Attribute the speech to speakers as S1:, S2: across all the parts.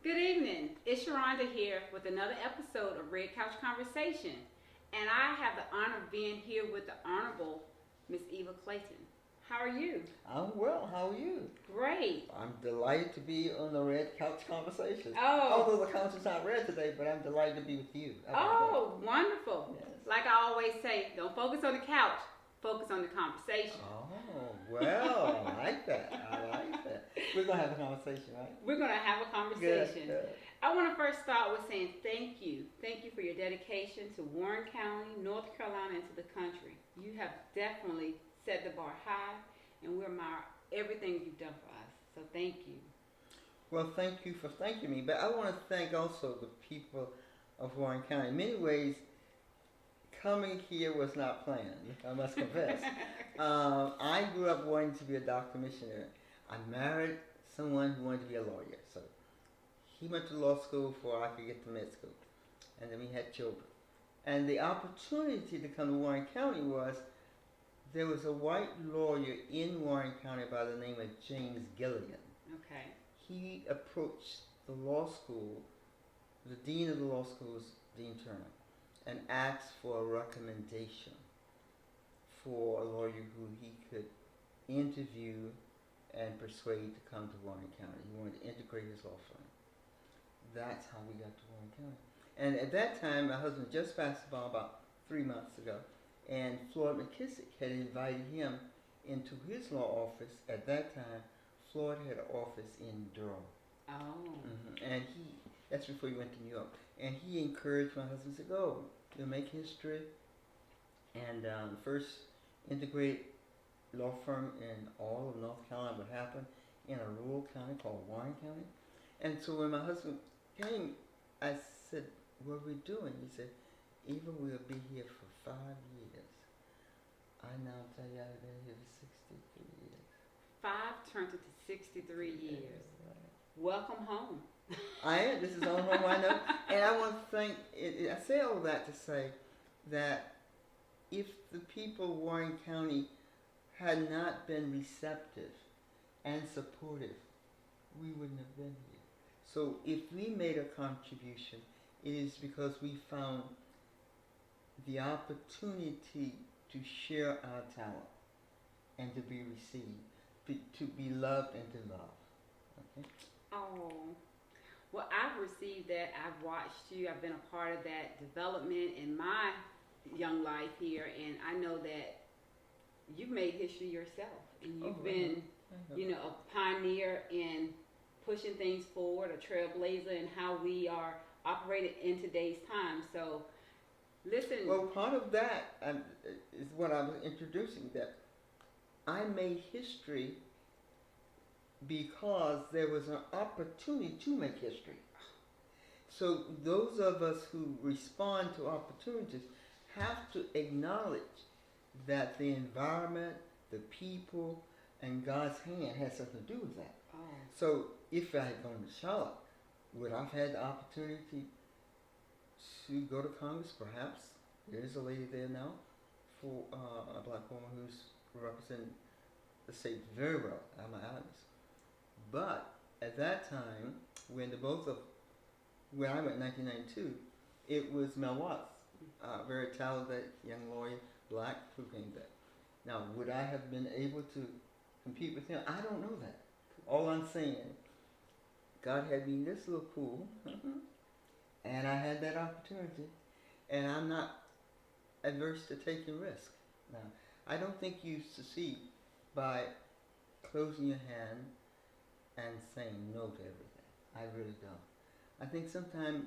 S1: Good evening. It's Sharonda here with another episode of Red Couch Conversation. And I have the honor of being here with the Honorable Miss Eva Clayton. How are you?
S2: I'm well. How are you?
S1: Great.
S2: I'm delighted to be on the Red Couch Conversation.
S1: Oh,
S2: Although the couch is not red today, but I'm delighted to be with you. How about
S1: oh, wonderful.
S2: that? Yes.
S1: Like I always say, don't focus on the couch, focus on the conversation.
S2: Oh, well, I like that. I like that. We're going to have a conversation, right?
S1: We're going to have a
S2: Good,
S1: conversation.
S2: good.
S1: I want to first start with saying thank you. Thank you for your dedication to Warren County, North Carolina, and to the country. You have definitely set the bar high, and we admire everything you've done for us. So thank you.
S2: Well, thank you for thanking me, but I want to thank also the people of Warren County. In many ways, coming here was not planned, I must confess. I grew up wanting to be a doctor missionary. I married someone who wanted to be a lawyer, so he went to law school before I could get to med school, and then we had children. And the opportunity to come to Warren County was there was a white lawyer in Warren County by the name of James Gilligan.
S1: Okay.
S2: He approached the law school, the dean of the law school was Dean Turner, and asked for a recommendation for a lawyer who he could interview and persuade to come to Warren County. He wanted to integrate his law firm. That's how we got to Warren County. And at that time, my husband just passed the bar about 3 months ago, and Floyd McKissick had invited him into his law office. At that time, Floyd had an office in Durham.
S1: Oh.
S2: And that's before he went to New York. And he encouraged my husband to go, you'll make history. And the first integrated law firm in all of North Carolina would happen in a rural county called Warren County. And so when my husband came, I said, what are we doing? He said, Eva, we'll be here for 5 years. I now tell you I've been here for 63 years.
S1: 5 turned into 63 years.
S2: Right.
S1: Welcome home.
S2: I am. This is all home I know. And I want to thank, I say all that to say that if the people of Warren County had not been receptive and supportive, we wouldn't have been here. So if we made a contribution, it is because we found the opportunity to share our talent and to be received, to be loved and to love. Okay?
S1: Oh. Well, I've received that. I've watched you. I've been a part of that development in my young life here, and I know that you've made history yourself, and you've been, a pioneer in pushing things forward, a trailblazer in how we are operated in today's time. So, listen.
S2: Well, part of that is what I was introducing, that I made history because there was an opportunity to make history. So those of us who respond to opportunities have to acknowledge that the environment, the people, and God's hand has something to do with that.
S1: Oh.
S2: So if I had gone to Charlotte, would I have had the opportunity to go to Congress? Perhaps. There is a lady there now, for a black woman who's representing the state very well, Alma Adams. But at that time, when when I went in 1992, it was Mel Watts, a very talented young lawyer, black, who came back. Now, would I have been able to compete with him? I don't know that. All I'm saying, God had me in this little pool, and I had that opportunity, and I'm not adverse to taking risk. Now, I don't think you succeed by closing your hand and saying no to everything. I really don't. I think sometimes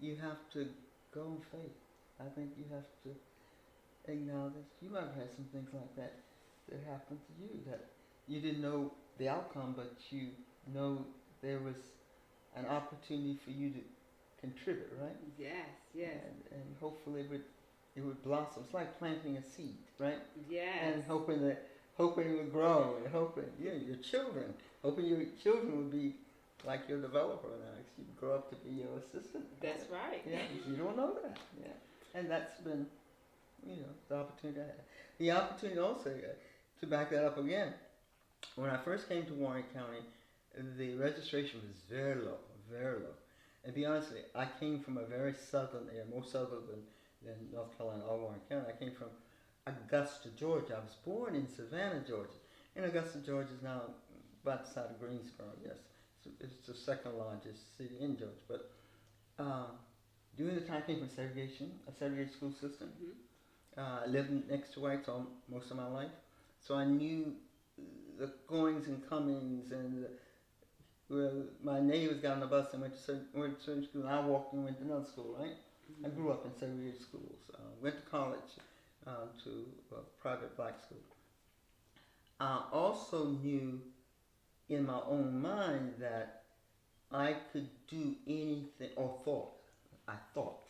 S2: you have to go in faith. I think you have to acknowledge you might have had some things like that happened to you, that you didn't know the outcome, but you know there was an opportunity for you to contribute, right?
S1: Yes, yes.
S2: And hopefully it would blossom. It's like planting a seed, right?
S1: Yes.
S2: And hoping it would grow, and hoping your children would be like your developer now. You grow up to be your assistant.
S1: That's right.
S2: Yeah, you don't know that. Yeah, and that's been, the opportunity I had. The opportunity also, to back that up again, when I first came to Warren County, the registration was very low, very low. And to be honest, I came from a very southern area, more southern than North Carolina or Warren County. I came from Augusta, Georgia. I was born in Savannah, Georgia. And Augusta, Georgia is now about the side of Greensboro, yes. It's the second largest city in Georgia. But during the time I came from segregation, a segregated school system. I lived next to whites all most of my life. So I knew the goings and comings and well, my neighbors got on the bus and went to certain school. And I walked and went to another school, right? I grew up in segregated schools. Went to college to a private black school. I also knew in my own mind that I could do anything, or I thought,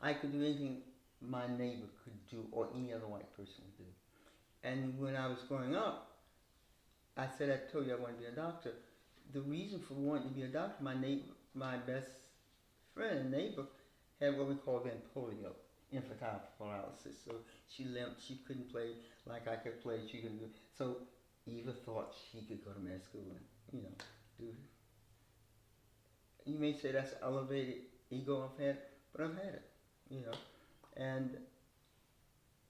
S2: I could do anything my neighbor could do or any other white person would do. And when I was growing up, I said, I told you I wanted to be a doctor. The reason for wanting to be a doctor, my best friend and neighbor had what we call then polio, infantile paralysis. So she limped, she couldn't play like I could play, she couldn't do. So Eva thought she could go to med school and, do it. You may say that's elevated ego I've had, but I've had it, And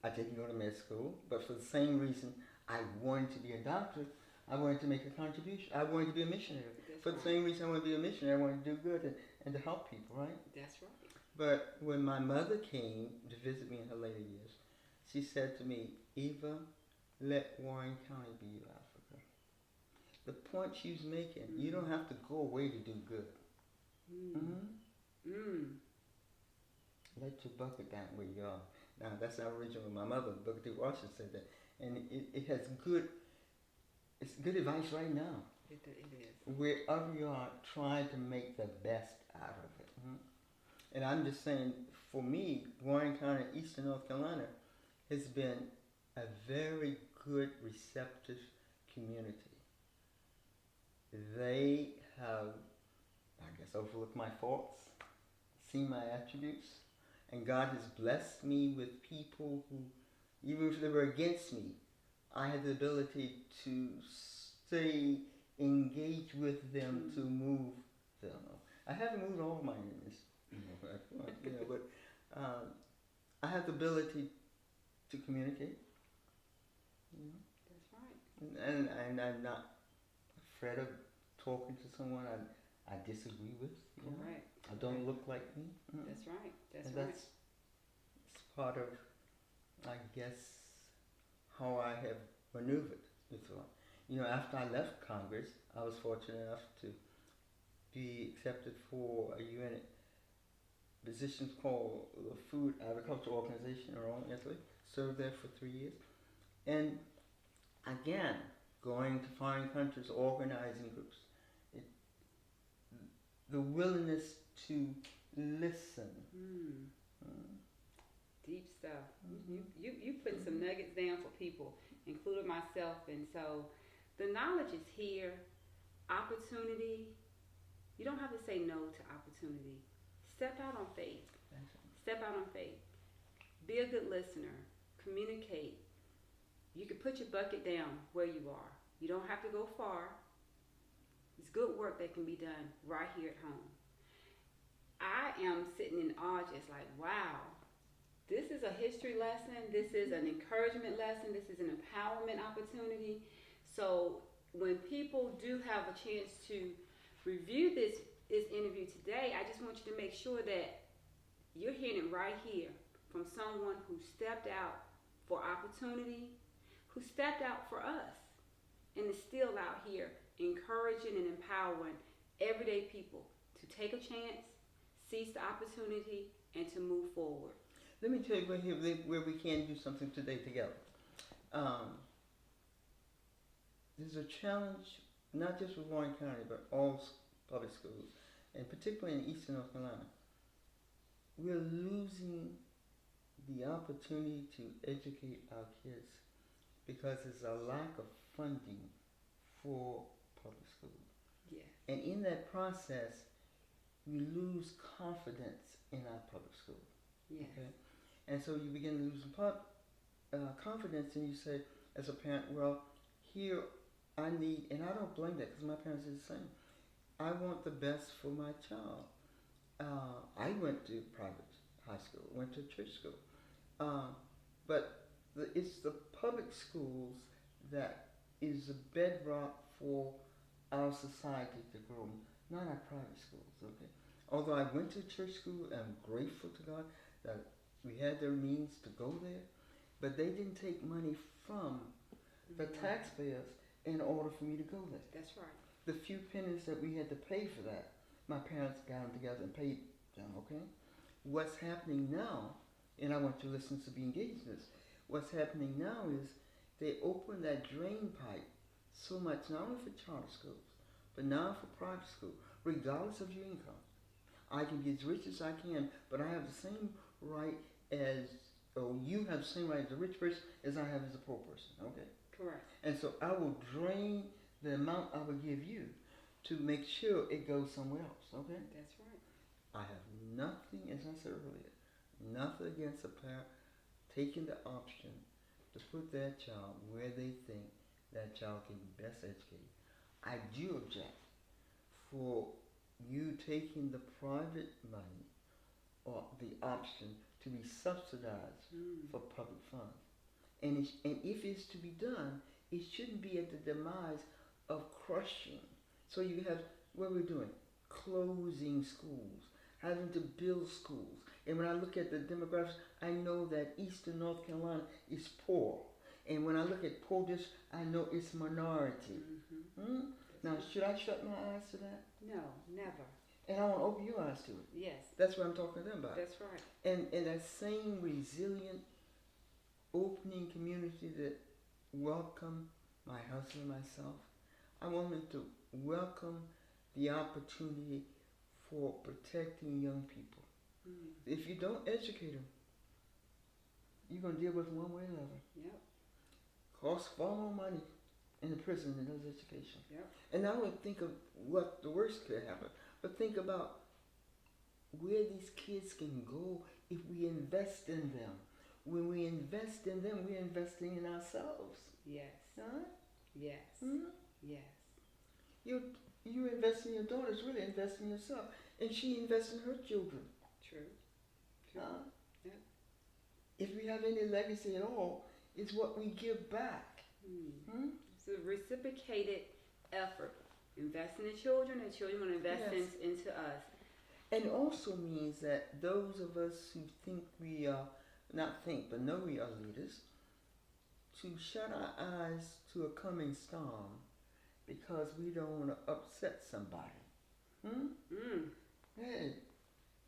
S2: I didn't go to med school, but for the same reason I wanted to be a doctor, I wanted to make a contribution. I wanted to be a missionary. For the same reason I wanted to be a missionary, I wanted to do good and to help people, right?
S1: That's right.
S2: But when my mother came to visit me in her later years, she said to me, Eva, let Warren County be your Africa. The point she was making, you don't have to go away to do good. Let your bucket down where you are. Now, that's not original. My mother, Booker T. Washington, said that. And it has it's good advice right now.
S1: It is.
S2: Wherever you are, try to make the best out of it. And I'm just saying, for me, Warren County, Eastern North Carolina, has been a very good, receptive community. They have, I guess, overlooked my faults, seen my attributes, and God has blessed me with people who, even if they were against me, I had the ability to stay engaged with them to move them. I haven't moved all of my enemies, but I have the ability to communicate.
S1: That's right.
S2: And I'm not afraid of talking to someone I disagree with.
S1: Correct.
S2: I don't look like me.
S1: That's right.
S2: And
S1: right.
S2: That's part of, I guess, how I have maneuvered with life. After I left Congress, I was fortunate enough to be accepted for a UN position called the Food Agriculture Organization in Rome, Italy. Served there for 3 years. And again, going to foreign countries, organizing groups. The willingness to listen.
S1: Deep stuff. You put some nuggets down for people, including myself, and so the knowledge is here. Opportunity. You don't have to say no to opportunity. Step out on faith. Step out on faith. Be a good listener. Communicate. You can put your bucket down where you are. You don't have to go far. It's good work that can be done right here at home. I am sitting in awe, just like, wow, this is a history lesson. This is an encouragement lesson. This is an empowerment opportunity. So when people do have a chance to review this interview today, I just want you to make sure that you're hearing it right here from someone who stepped out for opportunity, who stepped out for us, and is still out here encouraging and empowering everyday people to take a chance, seize the opportunity, and to move forward.
S2: Let me tell you where we can do something today together. There's a challenge, not just with Warren County, but all public schools, and particularly in Eastern North Carolina. We're losing the opportunity to educate our kids because there's a lack of funding for public schools.
S1: Yes.
S2: And in that process, we lose confidence in our public schools.
S1: Yes.
S2: Okay? And so you begin to lose confidence, and you say, as a parent, well, here I need, and I don't blame that because my parents did the same. I want the best for my child. I went to private high school, went to church school, uh, but it's the public schools that is the bedrock for our society to grow, not our private schools. Okay, although I went to church school, I'm grateful to God that we had their means to go there, but they didn't take money from the taxpayers in order for me to go there.
S1: That's right.
S2: The few pennies that we had to pay for that, my parents got them together and paid them, okay? What's happening now, and I want you listeners to be engaged in this, what's happening now is they open that drain pipe so much, not only for charter schools, but now for private school, regardless of your income. I can be as rich as I can, but I have the same right as, or you have the same right as a rich person as I have as a poor person, okay?
S1: Correct.
S2: And so I will drain the amount I will give you to make sure it goes somewhere else, okay?
S1: That's right.
S2: I have nothing, as I said earlier, nothing against a parent taking the option to put their child where they think that child can be best educated. I do object for you taking the private money or the option to be subsidized for public funds. And if it's to be done, it shouldn't be at the demise of crushing. So you have, what we're doing, closing schools, having to build schools. And when I look at the demographics, I know that Eastern North Carolina is poor. And when I look at poor districts, I know it's minority. Now, should I shut my eyes to that?
S1: No, never.
S2: And I want to open your eyes to it.
S1: Yes.
S2: That's what I'm talking to them about.
S1: That's right.
S2: And that same resilient, opening community that welcome my husband and myself, I want them to welcome the opportunity for protecting young people. If you don't educate them, you're going to deal with them one way or another.
S1: Yep.
S2: Costs far more money in the prison than does education.
S1: Yep.
S2: And I would think of what the worst could happen, but think about where these kids can go if we invest in them. When we invest in them, we're investing in ourselves.
S1: Yes.
S2: Huh?
S1: Yes. Yes.
S2: You invest in your daughter is really investing in yourself, and she invests in her children.
S1: True. Yep.
S2: If we have any legacy at all, it's what we give back.
S1: It's a reciprocated effort. Invest in the children, and children will invest into us.
S2: And it also means that those of us who think we are, not think, but know we are leaders, to shut our eyes to a coming storm because we don't want to upset somebody. Hey,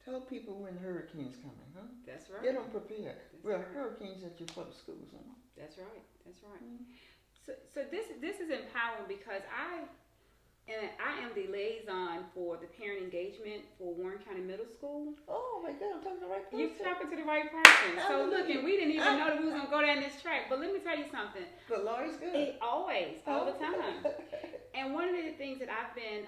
S2: tell people when hurricanes coming, huh?
S1: That's right.
S2: Get them prepared. Well,
S1: right.
S2: hurricanes at your public schools, huh?
S1: That's right. That's right. So this is empowering because I am the liaison for the parent engagement for Warren County Middle School.
S2: Oh my God, I'm talking to the right person.
S1: You're talking to the right person. So look,
S2: Hallelujah.
S1: and we didn't even know that we was gonna go down this track. But let me tell you something.
S2: But Laurie's good.
S1: All the time. And one of the things that I've been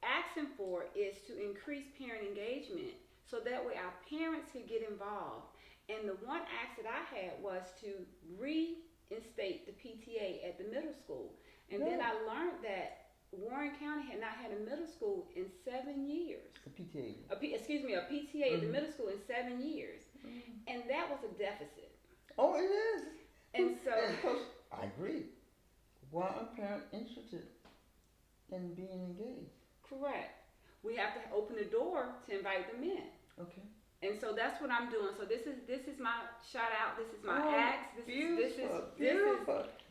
S1: asking for is to increase parent engagement so that way our parents could get involved. And the one ask that I had was to reinstate the PTA at the middle school. And then I learned that Warren County had not had a middle school in 7 years.
S2: A PTA.
S1: A PTA at the middle school in 7 years. And that was a deficit.
S2: Oh, it is.
S1: And so...
S2: And of course, I agree. Why are parents interested in being engaged?
S1: Correct. We have to open the door to invite them in.
S2: Okay.
S1: And so that's what I'm doing. So this is my shout out. This is my ask.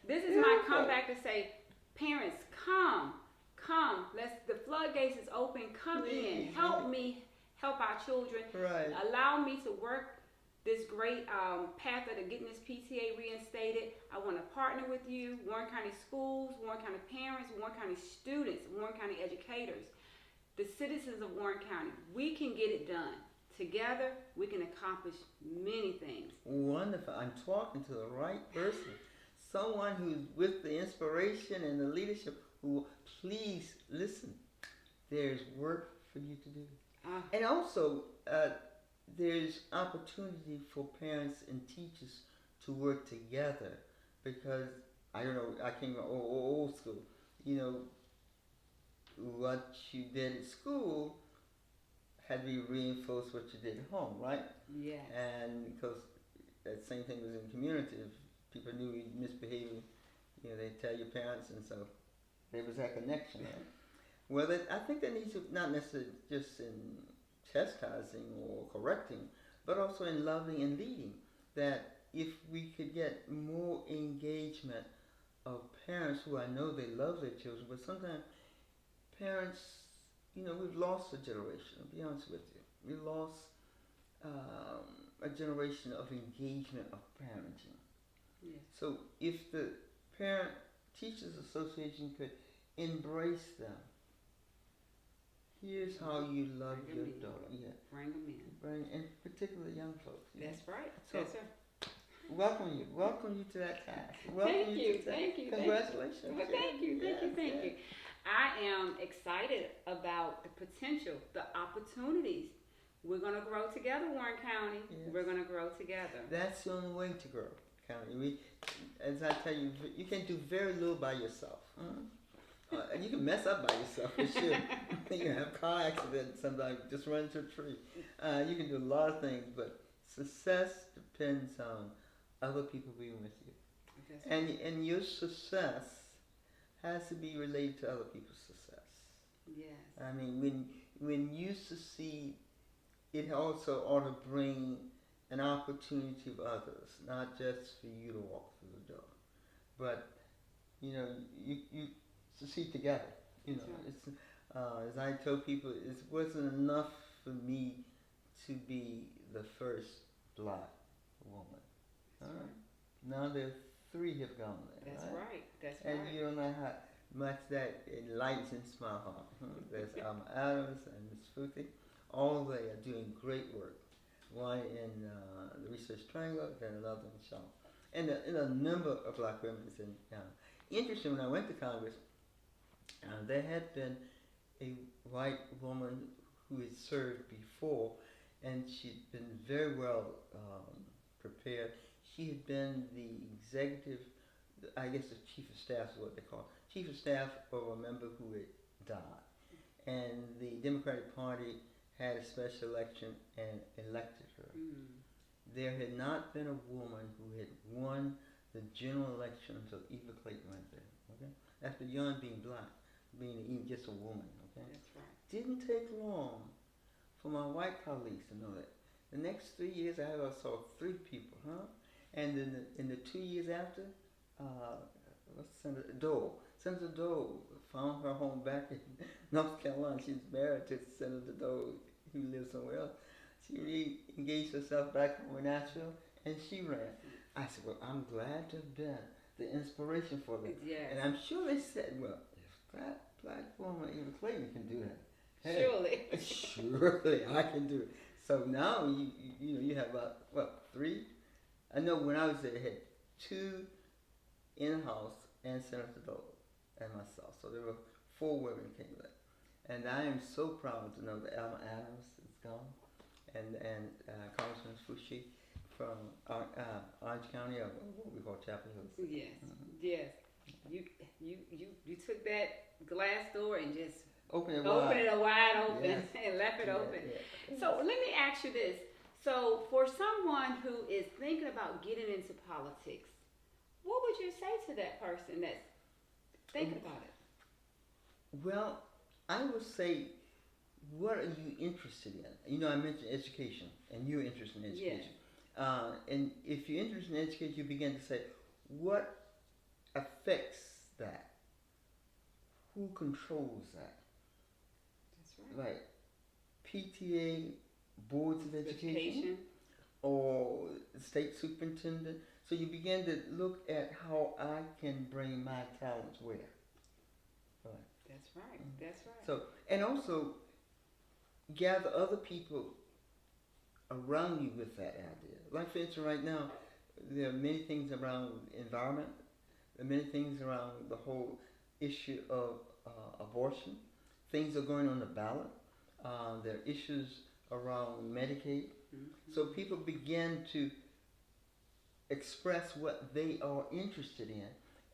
S1: This is my comeback to say, parents, come. The floodgates is open. Come in. Help me help our children.
S2: Right.
S1: Allow me to work this great path of getting this PTA reinstated. I want to partner with you, Warren County schools, Warren County parents, Warren County students, Warren County educators, the citizens of Warren County. We can get it done. Together, we can accomplish many things.
S2: Wonderful. I'm talking to the right person. Someone who's with the inspiration and the leadership who, please listen. There's work for you to do. And also, there's opportunity for parents and teachers to work together because I don't know, I came from old school. You know, what you did at school had to be reinforced what you did at home, right?
S1: Yes.
S2: And because that same thing was in the community. If people knew you misbehaving, you know, they tell your parents, and so there was that connection, right? Well, I think that needs to not necessarily just in chastising or correcting, but also in loving and leading. That if we could get more engagement of parents who I know they love their children, but sometimes parents, you know, we've lost a generation. I'll be honest with you, we lost a generation of engagement of parenting.
S1: Yes.
S2: So if the Parent Teachers Association could embrace them, here's how you love
S1: Bring
S2: your
S1: 'em in.
S2: daughter. Yeah,
S1: Bring them in.
S2: bring, and particularly young folks. You know.
S1: That's right.
S2: So-
S1: That's right.
S2: Welcome you to that task. Welcome
S1: Thank you,
S2: to that.
S1: thank you, thank you.
S2: Congratulations.
S1: Well, thank you,
S2: Yes,
S1: thank
S2: yes.
S1: you. I am excited about the potential, the opportunities. We're gonna grow together, Warren County.
S2: Yes.
S1: We're gonna grow together.
S2: That's the only way to grow, County. As I tell you, you can do very little by yourself. And you can mess up by yourself for sure. You can have a car accident, somebody just run into a tree. You can do a lot of things, but success depends on other people being with you.
S1: That's
S2: And your success has to be related to other people's success.
S1: yes.
S2: I mean, when you succeed, it also ought to bring an opportunity of others, not just for you to walk through the door, but you know, you succeed together. You know,
S1: That's
S2: it's as I told people, it wasn't enough for me to be the first black woman.
S1: That's
S2: Huh?
S1: right.
S2: Now there are 3 have gone there.
S1: That's
S2: right?
S1: right. That's
S2: And
S1: right.
S2: you don't know how much that enlightens my heart. There's Alma Adams and Miss Futhi. All they are doing great work. One in the Research Triangle, then another in Shaw. And a number of black women in interesting, when I went to Congress, there had been a white woman who had served before, and she'd been very well prepared. She had been the executive, I guess the chief of staff is what they call it. Chief of staff of a member who had died. And the Democratic Party had a special election and elected her. There had not been a woman who had won the general election until Eva Clayton went there. Okay, that's beyond being black, being even just a woman. Okay,
S1: That's right.
S2: didn't take long for my white colleagues to know that. The next 3 years, I saw 3 people, huh? And in the 2 years after, what's Senator Dole? Senator Dole found her home back in North Carolina. She's married to Senator Dole, who lives somewhere else. She re-engaged herself back home in Nashville, and she ran. I said, well, I'm glad to have been the inspiration for them.
S1: Yes.
S2: And I'm sure they said, well, if that black woman, Eva Clayton, can do that, hey,
S1: Surely.
S2: surely I can do it. So now you have about 3. I know when I was there, they had 2 in-house and Senator Dole and myself. So there were 4 women came there, and I am so proud to know that Alma Adams is gone, and Congressman Fushi from Orange County, or what we call Chapel Hills.
S1: Yes. Yes. You took that glass door and just
S2: Open it
S1: opened
S2: wide.
S1: it wide open
S2: Yes.
S1: and left it
S2: Yeah,
S1: open.
S2: yeah.
S1: So let me ask you this. So for someone who is thinking about getting into politics, what would you say to that person that's thinking about it?
S2: Well, I would say, what are you interested in? You know, I mentioned education, and you're interested in education. And if you're interested in education, you begin to say, what affects that? Who controls that?
S1: That's right.
S2: Like PTA, boards of education, or state superintendent. So you begin to look at how I can bring my talents where. Right.
S1: That's right. That's right.
S2: So, and also gather other people around you with that idea. Like for instance, right now, there are many things around environment. There are many things around the whole issue of abortion. Things are going on the ballot. There are issues around Medicaid. So people begin to express what they are interested in,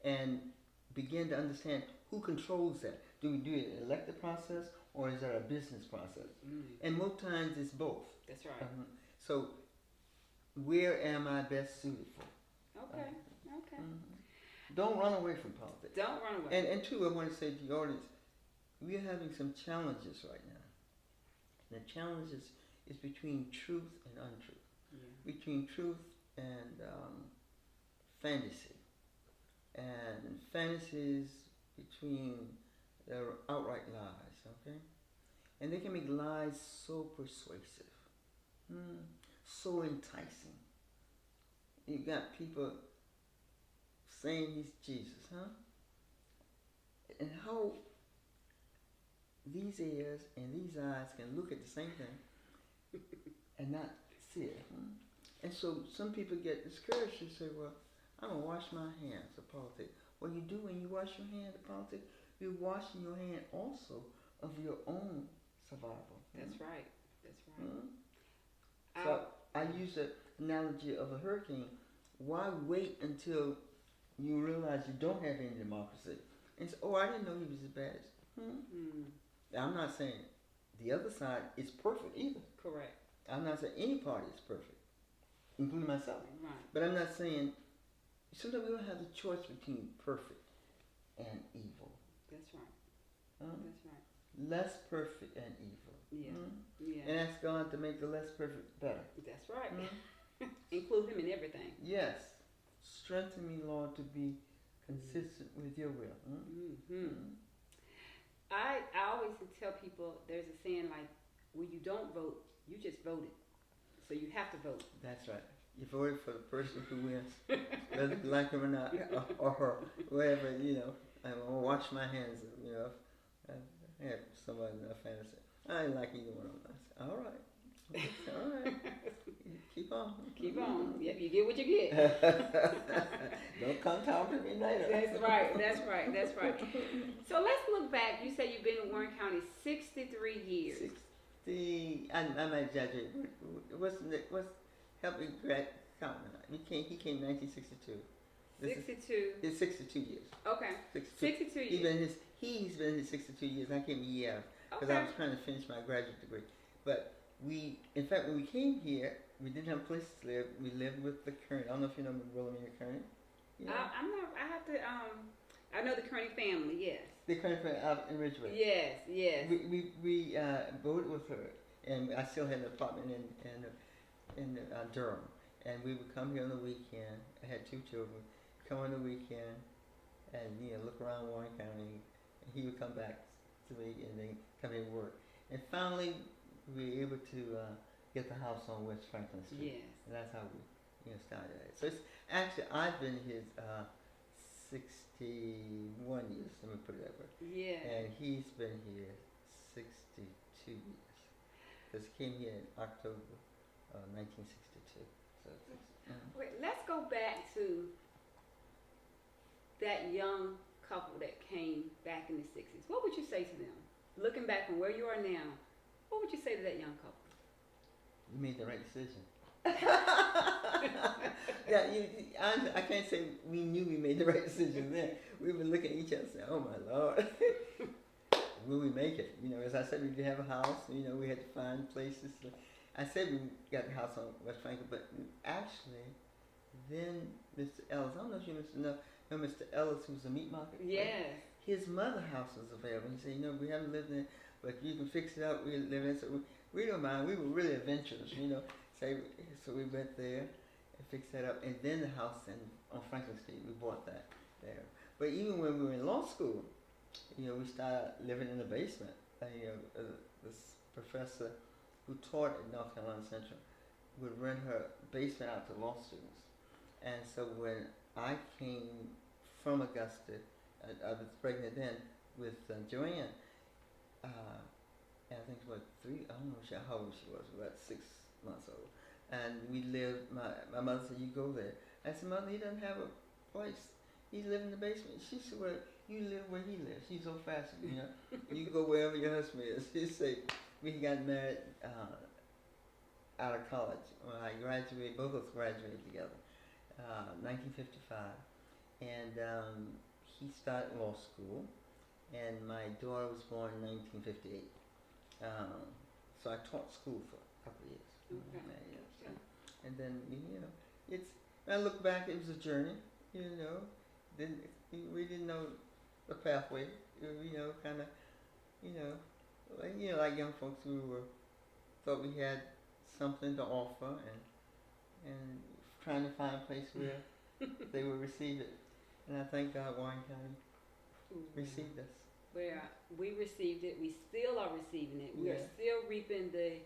S2: and begin to understand who controls that. Do we do it an elected process or is that a business process?
S1: Mm.
S2: And most times it's both.
S1: That's right.
S2: So where am I best suited for?
S1: Okay. Okay.
S2: Don't run away from politics.
S1: Don't run away.
S2: And two, I want to say to the audience, we are having some challenges right now. And the challenges is between truth and untruth,
S1: Yeah.
S2: between truth and fantasy, and fantasies between their outright lies. Okay, and they can make lies so persuasive, so enticing. You got people saying he's Jesus, huh? And how these ears and these eyes can look at the same thing and not see it. And so some people get discouraged and say, well, I'm going to wash my hands of politics. What you do when you wash your hands of politics, you're washing your hand also of your own survival.
S1: That's right. That's right.
S2: So I use the analogy of a hurricane. Why wait until you realize you don't have any democracy? And say, oh, I didn't know he was as bad as. I'm not saying the other side is perfect either.
S1: Correct.
S2: I'm not saying any party is perfect, including myself.
S1: Right.
S2: But I'm not saying sometimes we don't have the choice between perfect and evil.
S1: That's right. That's right.
S2: Less perfect and evil.
S1: Yeah. Yeah.
S2: And ask God to make the less perfect better.
S1: That's right. Include him in everything.
S2: Yes. Strengthen me, Lord, to be consistent with your will.
S1: I always tell people there's a saying like, when you don't vote, you just voted. So you have to vote.
S2: That's right. You voted for the person who wins, whether you like him or not, or her, whatever, I'm going to wash my hands, I had somebody in my family say, I didn't like either one of them. I said, all right. Keep on.
S1: Keep on. Yep, you get what you get.
S2: Don't come talk to me later.
S1: That's right. That's right. That's right. So let's look back. You say you've been in Warren County 63 years.
S2: 60. I might exaggerate. What's help me count? He came in 1962.
S1: 62.
S2: It's 62 years.
S1: Okay. 62 years.
S2: He's been in his 62 years. I came a year after because I was trying to finish my graduate degree. But in fact, when we came here, we didn't have a place to live. We lived with the Kearney. I don't know if you know Wilhelmina Kearney. Yeah.
S1: I'm not. I have to. I know the Kearney family. Yes.
S2: The Kearney family out in Ridgeway.
S1: Yes. Yes.
S2: We voted with her, and I still had an apartment in Durham, and we would come here on the weekend. I had 2 children. Come on the weekend, and look around Warren County. And he would come back to me, and then come in and work. And finally, we were able to get the house on West Franklin Street.
S1: Yes.
S2: And that's how we started it. So it's actually, I've been here 61 years, let me put it that way.
S1: Yeah.
S2: And he's been here 62 years. Because he came here in October 1962. So
S1: Wait, let's go back to that young couple that came back in the 60s. What would you say to them? Looking back from where you are now, what would you say to that young couple?
S2: You made the right decision. Yeah, I can't say we knew we made the right decision then. We were looking at each other and saying, oh my Lord, will we make it? As I said, we did have a house. We had to find places. I said we got the house on West Franklin, but actually, then Mr. Ellis, I don't know if you know Mr. Ellis, who's a meat market.
S1: Yes.
S2: His mother house was available. He said, we haven't lived in it, but you can fix it up. We live in it. So we don't mind. We were really adventurous, So we went there and fixed that up. And then the house on Franklin Street, we bought that there. But even when we were in law school, we started living in the basement. This professor who taught at North Carolina Central would rent her basement out to law students. And so when I came from Augusta, I was pregnant then with Joanne. And I think I don't know how old she was, about 6 months old. And we lived, my mother said, you go there. I said, Mother, he doesn't have a place. He lives in the basement. She said, well, you live where he lives. She's old fashioned, You go wherever your husband is. She said, we got married out of college. When I graduated, both of us graduated together, 1955. and he started law school, and my daughter was born in 1958. So I taught school for a couple of years.
S1: Okay.
S2: Yeah, so, and then it's. When I look back, it was a journey. Didn't we didn't know the pathway. Kind of, like young folks, we thought we had something to offer, and trying to find a place where they would receive it. And I thank God Warren County received us.
S1: Where we received it, we still are receiving it. We are
S2: Yeah.
S1: still reaping the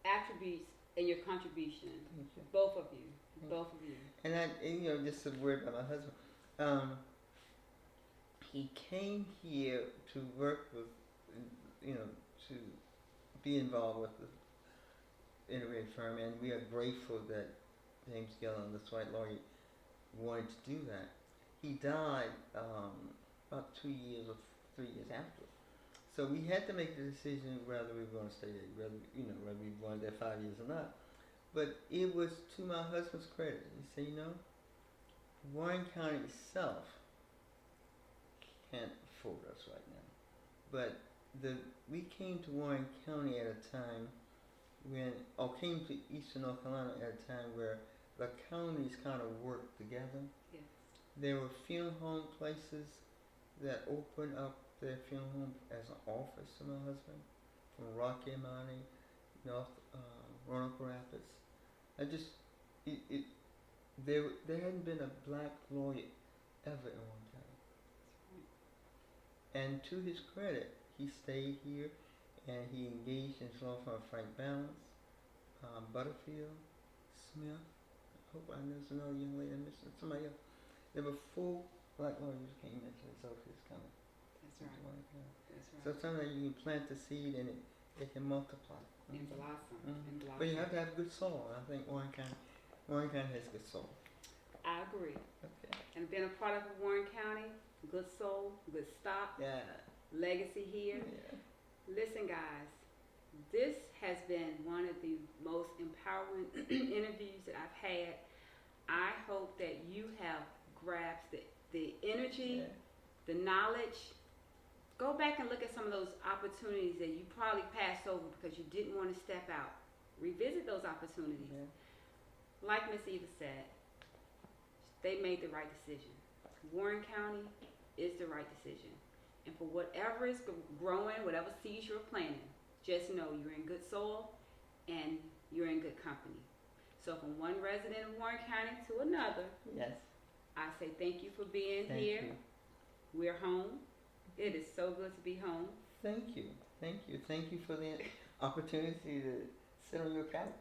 S1: attributes and your contribution.
S2: Thank you.
S1: Both of you.
S2: Mm.
S1: Both of you.
S2: And just a word about my husband. He came here to work with, to be involved with the integrated firm, and we are grateful that James Gillen, the White lawyer, wanted to do that. He died about 2 years or 3 years after. So we had to make the decision whether we were going to stay there, whether we wanted there 5 years or not. But it was to my husband's credit. He said, Warren County itself can't afford us right now. But we came to Warren County at a time came to Eastern North Carolina at a time where the counties kind of worked together.
S1: Yes.
S2: There were funeral home places that opened up their funeral home as an office to my husband, from Rocky Mountain, North Roanoke Rapids. There hadn't been a black lawyer ever in Warren County. And to his credit, he stayed here and he engaged in his law firm Frank Balance, Butterfield, Smith. I hope I know there's another young lady I'm missing. Somebody else. There were 4 black lawyers who came into his office coming.
S1: That's right. That's right.
S2: So sometimes you can plant the seed and it can multiply.
S1: And blossom. And blossom.
S2: But you have to have good soil. I think Warren County has good soil.
S1: I agree.
S2: Okay.
S1: And being a product of Warren County, good soul, good stock,
S2: Yeah.
S1: legacy here.
S2: Yeah.
S1: Listen, guys, this has been one of the most empowering interviews that I've had. I hope that you have grasped the energy,
S2: Yeah.
S1: the knowledge. Go back and look at some of those opportunities that you probably passed over because you didn't want to step out. Revisit those opportunities.
S2: Yeah.
S1: Like Miss Eva said, they made the right decision. Warren County is the right decision. And for whatever is growing, whatever seeds you're planting, just know you're in good soil and you're in good company. So from one resident of Warren County to another,
S2: Yes.
S1: I say thank you for being
S2: Thank
S1: here.
S2: you.
S1: We're home. It is so good to be home.
S2: Thank you. Thank you. Thank you for the opportunity to sit on your couch.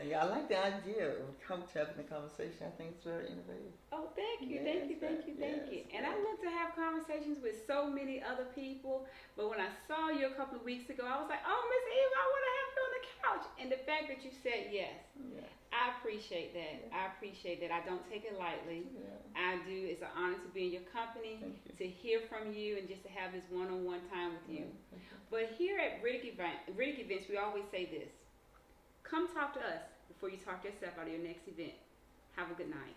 S2: Yeah, I like the idea of couch having a conversation. I think it's very innovative.
S1: Oh, thank you,
S2: Yes,
S1: thank you, thank you, thank
S2: yes,
S1: you. And I
S2: yes.
S1: look to have conversations with so many other people, but when I saw you a couple of weeks ago, I was like, oh, Miss Eva, I want to have you on the couch. And the fact that you said yes,
S2: Yeah.
S1: I appreciate that.
S2: Yeah.
S1: I appreciate that. I don't take it lightly.
S2: Yeah.
S1: I do. It's an honor to be in your company,
S2: Thank you.
S1: to hear from you, and just to have this one-on-one time with you.
S2: Thank you.
S1: But here at Riddick Events, we always say this. Come talk to us before you talk yourself out of your next event. Have a good night.